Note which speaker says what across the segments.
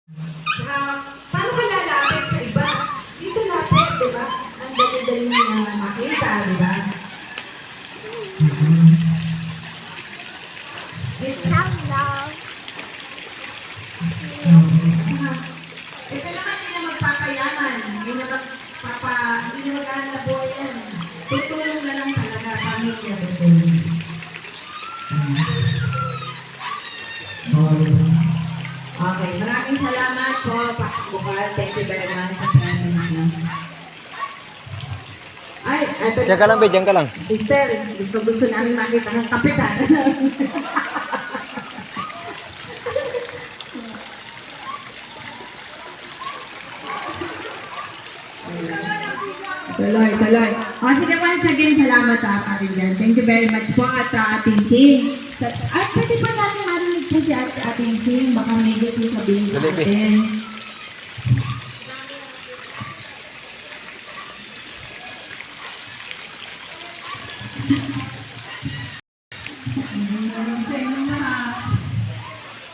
Speaker 1: Tsaka, paano ka lalapit sa iba? Dito lapit, di ba? Ang dali-dali na makita, di ba? Ito naman hindi na magpapayaman, hindi na maghahanap buhay yan. Tutulong na lang talaga pamilya dito. Okay, maraming salamat po, Pak Bukal. Thank you very much sa presence niyo. Ay, ito
Speaker 2: Diyan ka lang, be, diyan ka lang.
Speaker 1: Sister, gusto namin makita ng kapitan. Tuloy. Sige, once again, salamat Karindan. Thank you very much po at Ating Sing. At pwede pa natin marinig po si Ating Sing. Baka may gusto sabihin sa atin.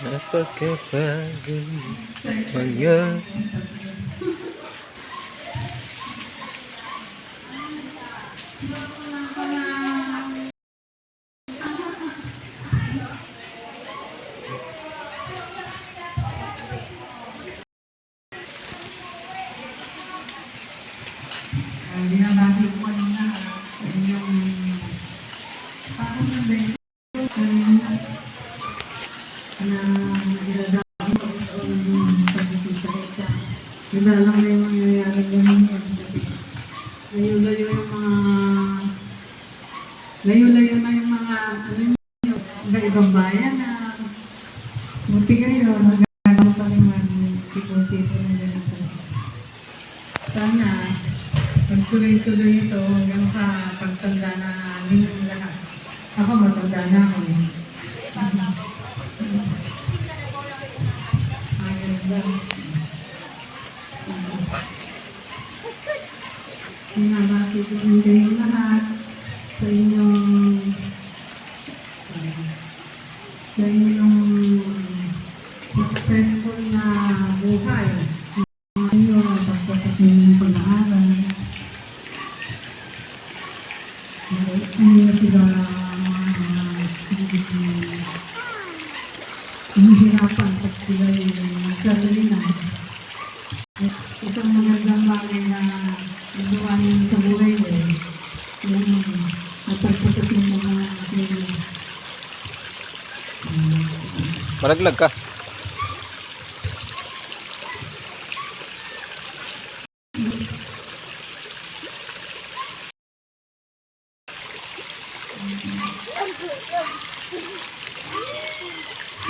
Speaker 2: Napakapagod mga
Speaker 1: binabati ko kanina sa inyong parang ng beso na ginagawa ko sa pagkikita. Nilalang na yung mangyayari ganun yan. Layo-layo na yung mga ano nyo, ibang bayan na buti kayo, nagagawa pa naman tipo-tipo na ganito. Sana pagtuloy-tuloy ito hanggang sa pagtanda na ninyong lahat. Ako matanda na ako. Ayun ba? Sinabati ko kayong lahat sa inyong successful na buhay. Ngayon, pagpapos ninyong pag-aaral. Ano sila hihirapan pag sila yung sarili na. Isang magandang bagay na nagawa niyo sa buhay din. Yung napagpasok ng mga
Speaker 2: malaglag ka.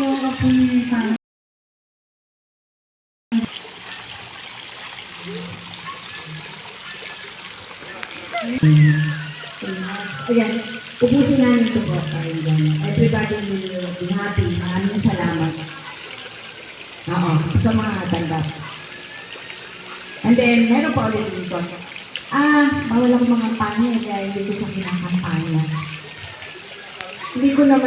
Speaker 1: So, ako yung parang ayan, ubusin namin ito po. Everybody will be happy. Maraming salamat. Oo, sa mga tanggap. And then, meron pa ulit dito. Bawal ako mga panya, kaya hindi ko siya kinakampanya. Hindi ko naman